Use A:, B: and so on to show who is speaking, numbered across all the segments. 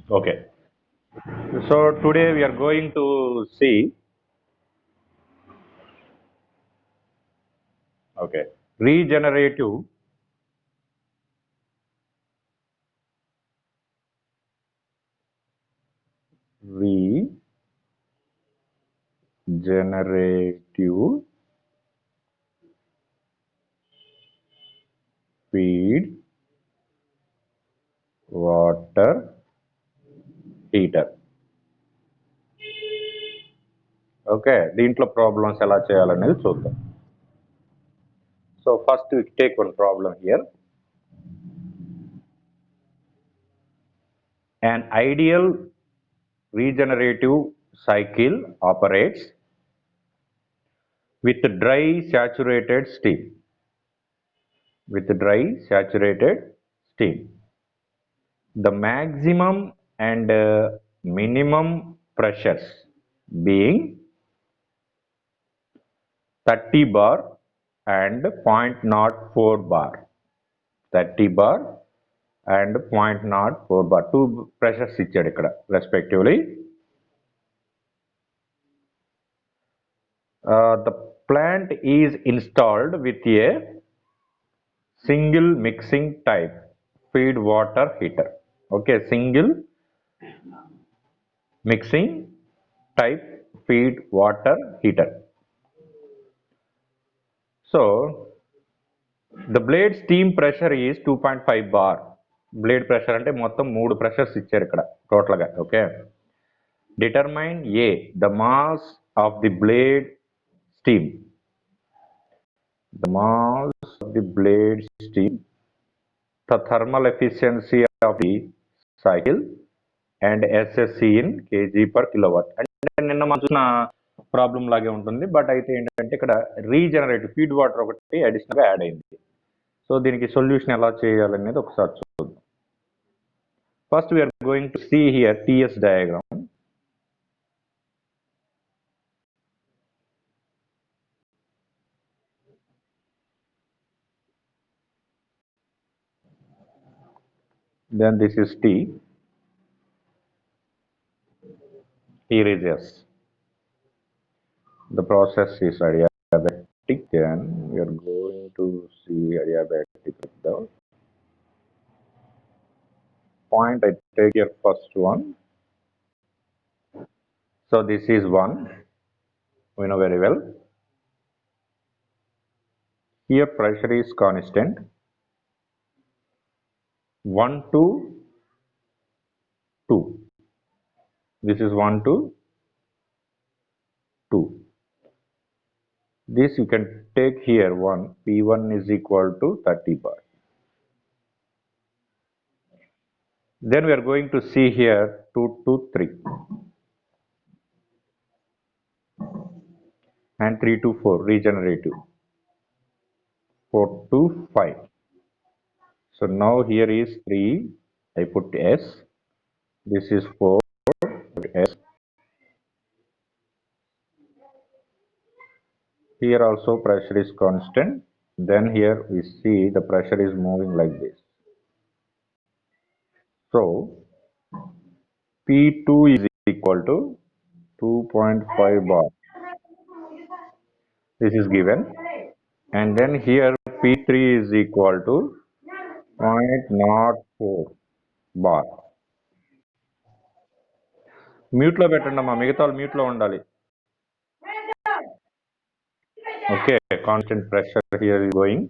A: Okay. So today we are going to see, okay, regenerative regenerative feed water heater. Okay, దీంట్లో problems ఎలా చేయాలనేది చూద్దాం. So first we take one problem here. An ideal regenerative cycle operates with dry saturated steam. With dry saturated steam. The maximum and minimum pressures being 30 bar and 0.04 bar. 30 bar and 0.04 bar. Two pressures ఇచ్చాడు ఇక్కడ respectively. The plant is installed with a single mixing type feed water heater. Okay, single mixing type feed water heater. So the blade steam pressure is 2.5 bar. Blade pressure అంటే మొత్తం 3 pressures ఇచ్చారు ఇక్కడ total గా. Okay, determine A the mass of the blade steam. The mass of the blade steam, the thermal efficiency of the cycle and SSC in kg per kilowatt. అంటే నిన్న మనం చూసిన problem లాగే ఉంటుంది, బట్ అయితే ఏంటంటే ఇక్కడ రీజనరేటివ్ ఫీడ్ వాటర్ ఒకటి అడిషనల్ గా యాడ్ అయింది. సో దీనికి సొల్యూషన్ ఎలా చేయాలనేది ఒకసారి చూద్దాం. First we are going to see here T S diagram. Then this is T. Here is S. The process is adiabatic. Then we are going to see adiabatic. The point I take here first one. So this is 1. We know very well. Here pressure is constant. 1 to 2. This is 1 to 2. This you can take here 1. P1 is equal to 30 bar. Then we are going to see here 2 to 3 and 3 to 4 regenerative. 4 to 5. So now here is 3. I put S. This is 4. Put S. Here also pressure is constant. Then here we see the pressure is moving like this. So P2 is equal to 2.5 bar. This is given. And then here P3 is equal to 0.04 bar. Mute లో పెట్టండి అమ్మా, మిగతా వాళ్ళు mute లో ఉండాలి. Okay, constant pressure here is going.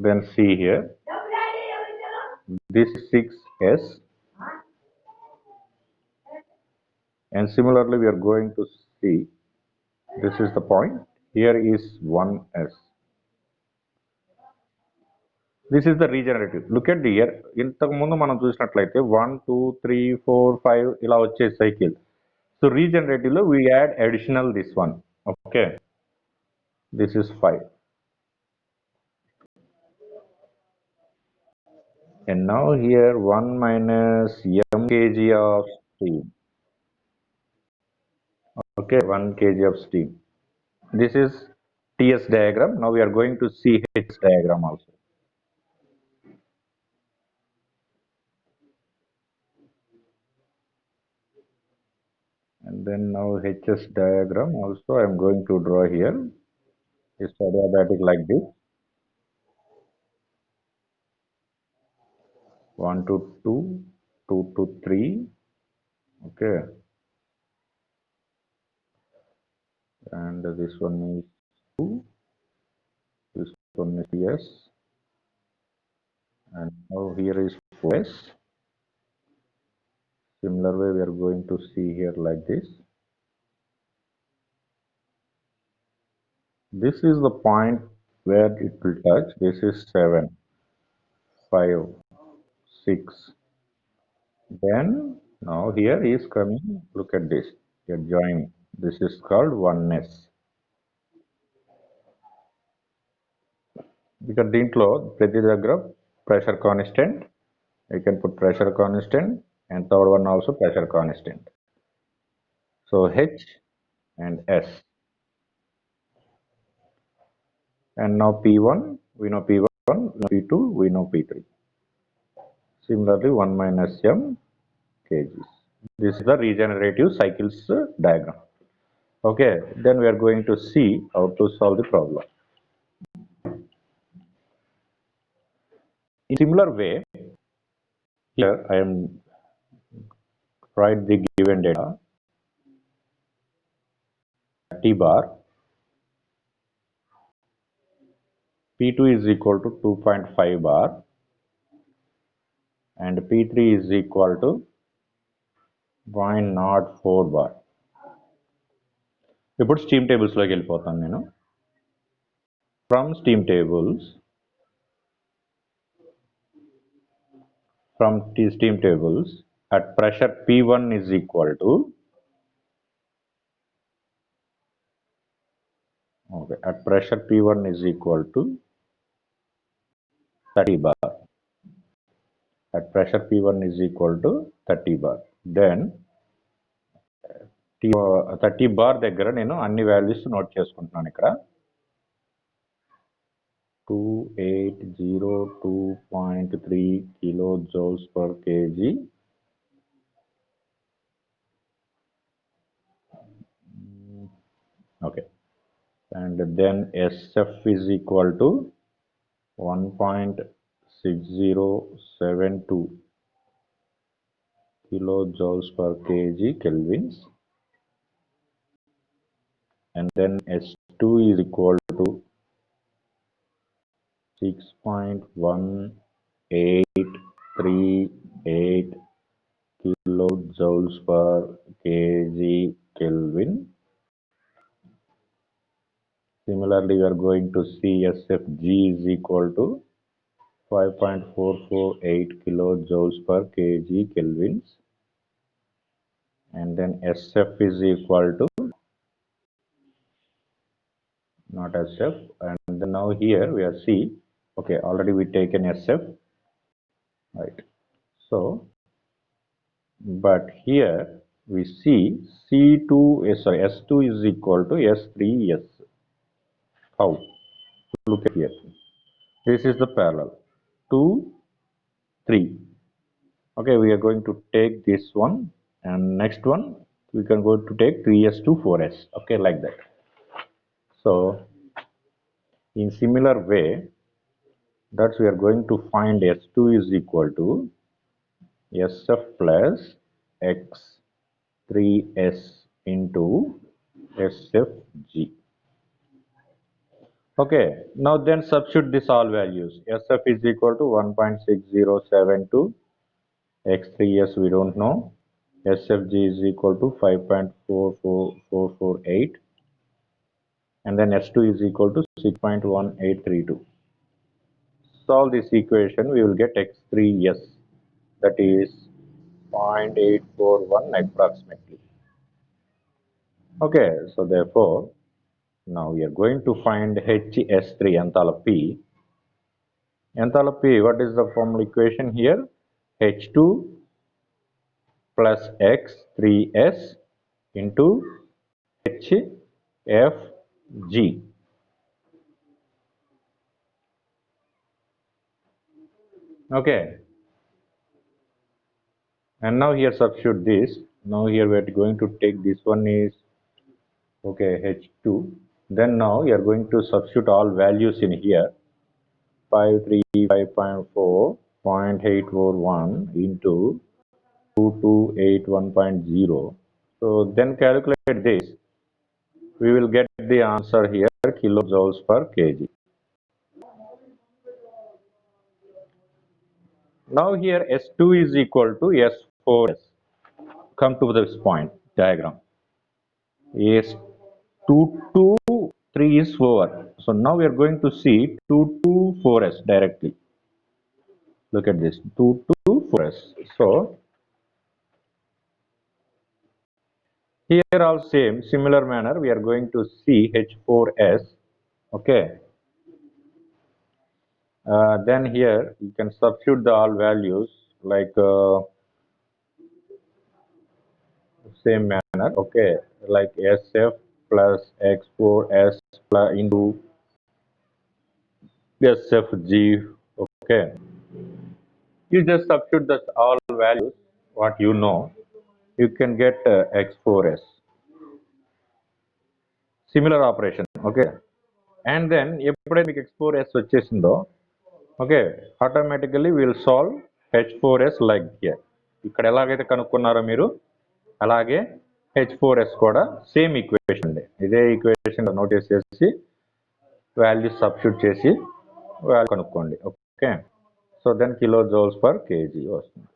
A: Then see here, this is 6S, and similarly we are going to see, this is the point, here is 1S. This is the regenerative. Look at the here, ఇంతకు ముందు మనం చూసినట్లయితే 1 2 3 4 5 ఇలా వచ్చే cycle. So regenerative లో we add additional this one. Okay, this is 5. And now here 1 minus m kg of steam. Okay, 1 kg of steam. This is T TS diagram. Now we are going to see HS diagram also. And then now HS diagram also I am going to draw here. It's adiabatic like this. 1 to 2, 2 to 3. Okay. And this one is 2. This one is yes. And now here is 4s. Similar way we are going to see here like this. This is the point where it will touch. This is 7, 5, 6. Then now here is coming. Look at this. You're joining. This is called oneness. Because దీంట్లో ప్రతి దగ్గర pressure constant, you can put pressure constant, and third one also pressure constant. So H and S. And now P1, we know P1, P2, we know P3. Similarly, 1 minus m kgs. This is the regenerative cycles diagram. Okay, then we are going to see how to solve the problem. In similar way, here I am write the given data T bar P2 is equal to 2.5 bar and P3 is equal to 0.04 bar. ఇప్పుడు steam tables లోకి వెళ్ళిపోతాను నేను. From steam tables at pressure P1 is equal to at pressure P1 is equal to 30 bar. At pressure P1 is equal to 30 bar. Then 30 bar దగ్గర నేను అన్ని values note చేసుకుంటున్నాను ఇక్కడ. 2802.3 kilojoules per kg. Okay. And then SF is equal to 1.6072 kilojoules per kg kelvins. And then S2 is equal to 6.1838 kilojoules per kg Kelvin. Similarly, we are going to see SFG is equal to 5.448 kilojoules per kg Kelvins. And then SF is equal to not SF. And then now here we are C. Okay, already we taken SF. Right. So, but here we see S2 is equal to S3S. How? Look at here. This is the parallel. 2, 3. Okay, we are going to take this one and next one we can go to take 3S to 4S. Okay, like that. So, in similar way, that's we are going to find S2 is equal to SF plus X3S into SFG. Okay, now then substitute this all values. SF is equal to 1.6072, X3S we don't know, SFG is equal to 5.44448, and then S2 is equal to 6.1832. Solve this equation, we will get X3S, that is 0.841 approximately. Okay, so therefore, now we are going to find HS3 enthalpy. Enthalpy, what is the formal equation here? H2 plus X3S into HFG. Okay, and now here substitute this. Now here we are going to take this one is okay H2. Then now you are going to substitute all values in here. 535.4, 0.841 into 2281.0. So then calculate this. We will get the answer here kilojoules per kg. Now here S2 is equal to S4S. Come to this point diagram. S2 to 3 is over. So now we are going to see 2 to 4S directly. Look at this 2 to 4S. So here also similar manner we are going to see H4S. Okay. Then here you can substitute the all values like same manner. Okay, like SF plus X4S plus into SFG. Okay, you just substitute the all values what you know. You can get X4S. Similar operation. Okay, and then ఎప్పుడైతే మీకు X4S వచ్చేసిందో okay automatically will solve H4S like here ఇక్కడ ఎలాగైతే కనుక్కున్నారో మీరు అలాగే H4S కూడా same equation అండి ఇదే ఈక్వేషన్ నోట్ చేసి వాల్యూస్ సబ్స్టిట్యూట్ చేసి వాల్యూ కనుక్కోండి okay so then kilo joules per kg వస్తుంది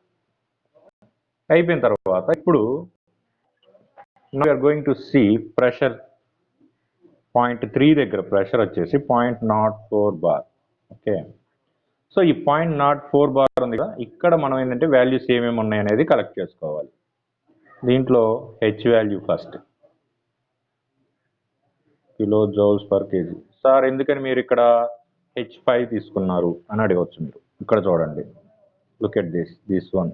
A: అయిపోయిన తర్వాత ఇప్పుడు we are going to see pressure 0.3 దగ్గర ప్రెషర్ వచ్చేసి 0.04 బార్ ఓకే సో ఈ 0.04 బార్ ఉంది కదా ఇక్కడ మనం ఏంటంటే వాల్యూస్ ఏమేమి ఉన్నాయి అనేది కలెక్ట్ చేసుకోవాలి దీంట్లో H value first kilo joules per KG sir ఎందుకని మీరు ఇక్కడ H5 తీసుకున్నారు అని అడగవచ్చు మీరు ఇక్కడ చూడండి look at this one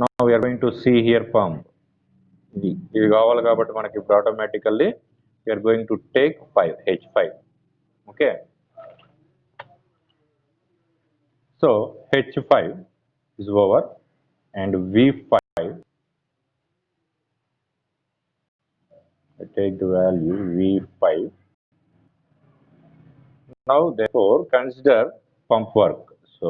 A: now we are going to see here pump ఇది కావాలి కాబట్టి మనకి ఇప్పుడు automatically we are going to take 5 H5 okay so H5 is over and V5 I take the value V5. Now therefore consider pump work. So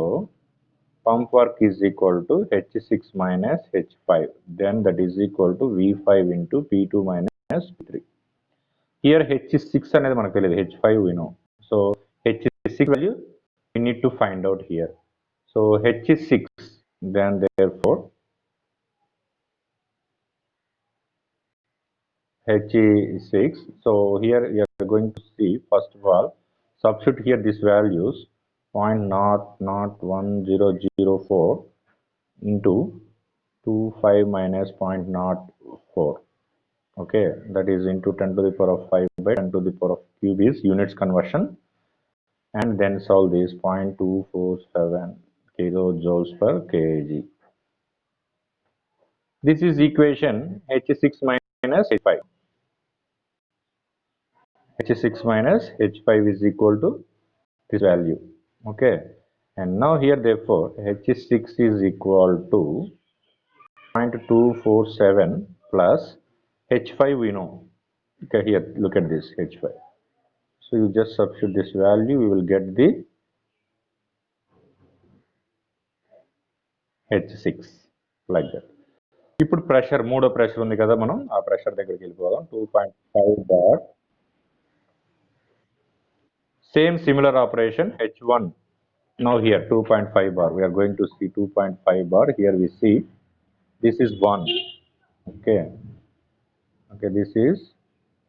A: pump work is equal to H6 minus H5. Then that is equal to V5 into P2 minus P3. Here H6 అనేది మనకు తెలియదు H5 we know. So H6 value we need to find out here. So H6 then therefore H6. So here you are going to see first of all substitute here these values 0.01004 into 25 minus 0.04. Okay, that is into 10 to the power of 5 by 10 to the power of cube is units conversion, and then solve this 0.247 kilojoules per kg. This is equation H6 minus H5. H6 minus H5 is equal to this value. Okay, and now here therefore H6 is equal to 0.247 plus H5 we know. Okay, here look at this H5. So you just substitute this value, we will get the H6 like that. ఇప్పుడు pressure మూడో pressure ఉంది కదా మనం ఆ pressure దగ్గరికి వెళ్ళిపోదాం 2.5 bar same similar operation H1 now here 2.5 bar we are going to see 2.5 bar here we see this is 1 okay this is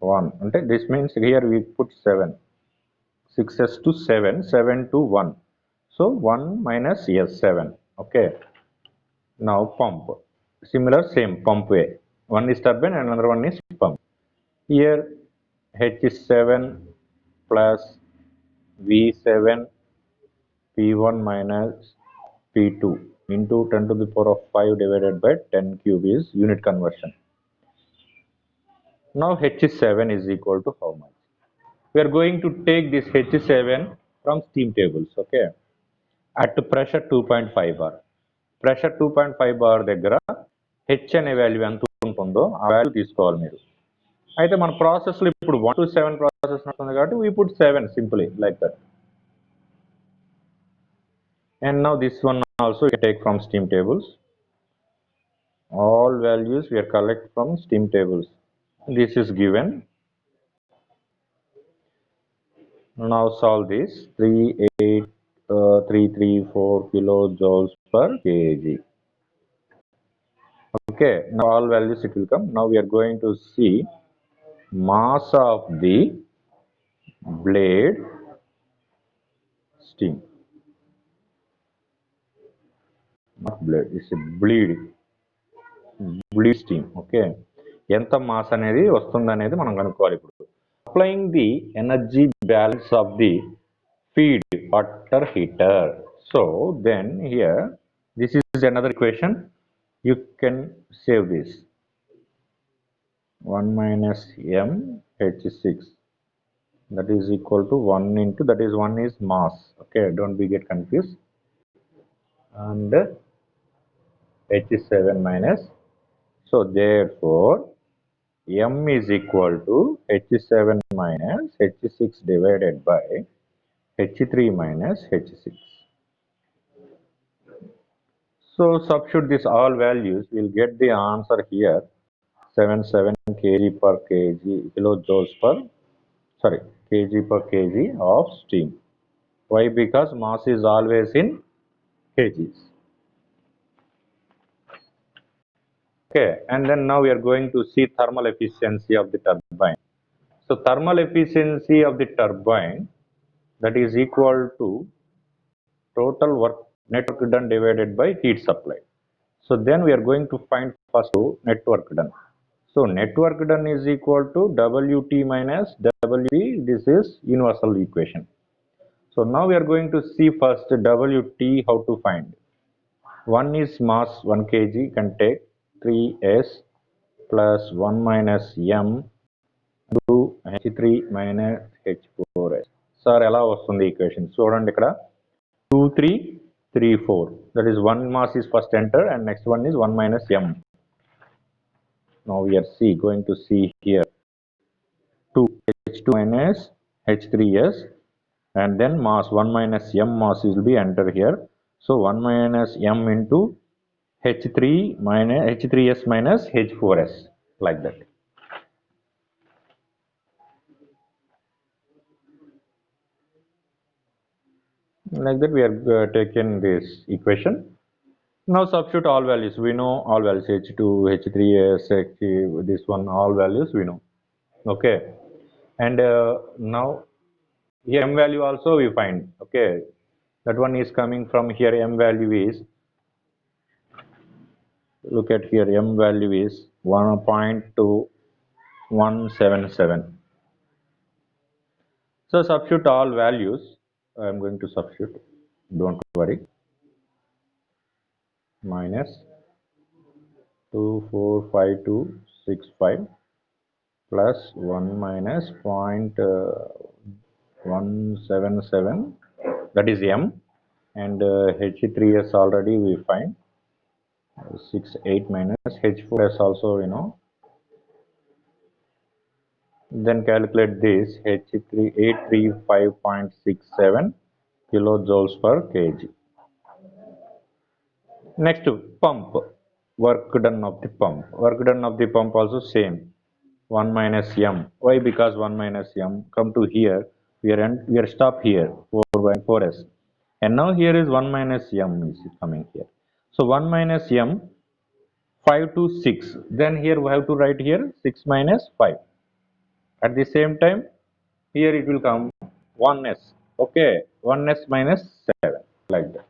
A: 1 okay this means here we put 7 6s to 7 7 to 1 so 1 minus yes 7 okay now pump similar same pump way one is turbine and another one is pump here H7 plus V7 P1 minus P2 into 10 to the power of 5 divided by 10 cube is unit conversion. Now H7 is equal to how much? We are going to take this H7 from steam tables. Okay. at pressure 2.5 bar. Pressure 2.5 bar దగ్గర H అనే value ఎంత ఉంటుందో ఆ value తీసుకోవాలి మీరు. అయితే మన ప్రాసెస్లో ఇప్పుడు 1 to 7 ప్రాసెస్ ఉంటుంది కాబట్టి we put 7 simply like that. And now this one also you can take from steam tables. All values we are collect from steam tables. This is given. Now solve this. 334 kilojoules per kg. Okay, now all values it will come. Now we are going to see mass of the blade steam. Not blade, it's a bleed steam. Okay, ఎంత mass అనేది వస్తుంది అనేది మనం కనుక్కోవాలి ఇప్పుడు. Applying the energy balance of the feed water heater. So then here this is another equation. You can save this 1 minus m H6, that is equal to 1 into, that is 1 is mass. Okay, don't be get confused. And H7 minus, so therefore m is equal to H7 minus H6 divided by H3 minus H6. So substitute this all values, we'll get the answer here 77 kg per kg, kilojoules per, sorry, kg per kg of steam. Why? Because mass is always in kgs. Okay, and then now we are going to see thermal efficiency of the turbine. So thermal efficiency of the turbine, that is equal to total work, net work done divided by heat supply. So then we are going to find first net work done. So net work done is equal to Wt minus Wp. This is universal equation. So now we are going to see first Wt, how to find. One is mass 1 kg, can take 3s plus 1 minus m into H3 minus H4s. Sir, ఎలా వస్తుంది equation చూడండి ఇక్కడ 2 3 3 4, that is 1 mass is first enter and next one is 1 minus m. Now we are going to see here 2 H2 minus H3s, and then mass 1 minus m mass will be enter here. So 1 minus m into H3 minus H3s minus H4s, like that. Like that we are taken this equation. Now substitute all values. We know all values, H2, H3s, this one, all values we know. Okay, and now here m value also we find. Okay, that one is coming from here. M value is, look at here, m value is 1.2177. So substitute all values. I am going to substitute, don't worry. Minus 245,265 plus 1 minus 0.177, that is m, and H3s already we find 68 minus H4s also you know. Then calculate this, H3 835.67 kilojoules per kg. Next, pump, work done of the pump. Work done of the pump also same, 1 minus m. Why? Because 1 minus m, come to here, we are stop here, 4 by 4s, and now here is 1 minus m is coming here. So 1 minus m, 5 to 6, then here we have to write here 6 minus 5. At the same time here it will come 1s. Okay, 1s minus 7, like that.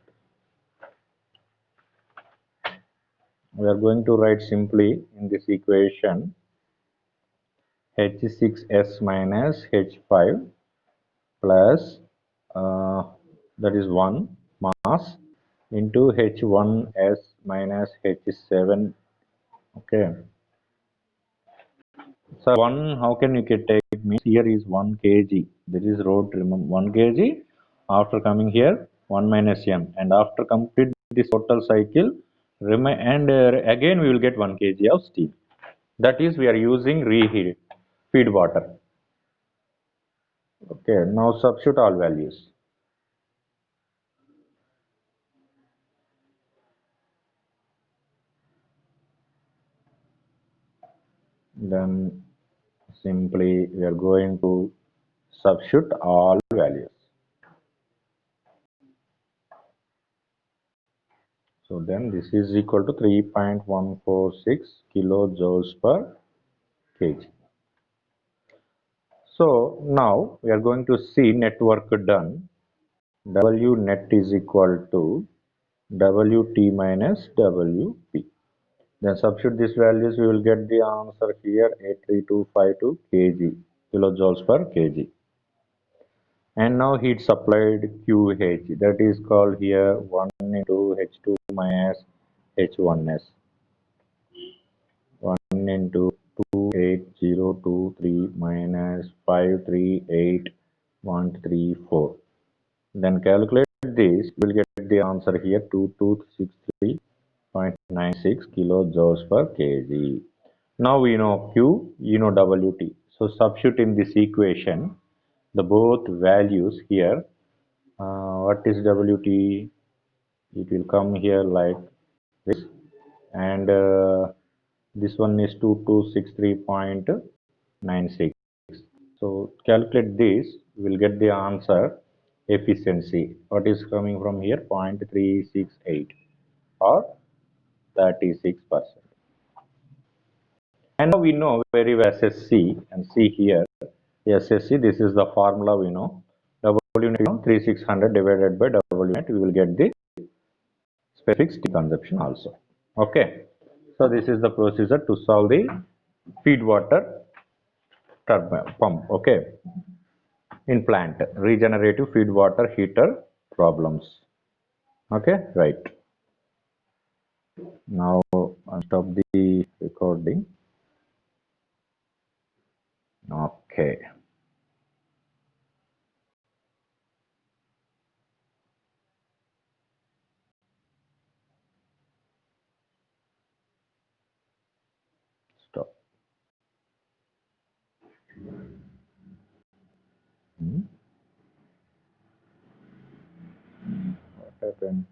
A: We are going to write simply in this equation H6s minus H5 plus that is 1 mass into H1s minus H7. Okay, so 1, how can you take, means here is 1 kg, that is road, remember 1 kg. After coming here 1 minus m, and after complete this total cycle, and again we will get 1 kg of steam. That is, we are using reheat feed water. Okay, now substitute all values. Then simply we are going to substitute all values. So then this is equal to 3.146 kilojoules per kg. So now we are going to see net work done. W net is equal to Wt minus Wp. Then substitute these values, we will get the answer here 83252 kg, kilojoules per kg. And now heat supplied QH, that is called here 1 into H2 minus H1s. 1 into 28023 minus 538134. Then calculate this, you will get the answer here 2263.96 kilojoules per kg. Now we know Q, you know Wt. So substitute in this equation the both values here. What is Wt? It will come here like this, and this one is 2263.96. So calculate this, we will get the answer efficiency. What is coming from here? 0.368 or 36%. And now we know very well SSC, and see here SSC, this is the formula we know. W net 3600 divided by W net, we will get the specific steam consumption also. Okay. So this is the procedure to solve the feed water turbine pump. Okay. In plant, regenerative feed water heater problems. Okay, right. Now I'll stop the recording. Okay. Stop. What happened?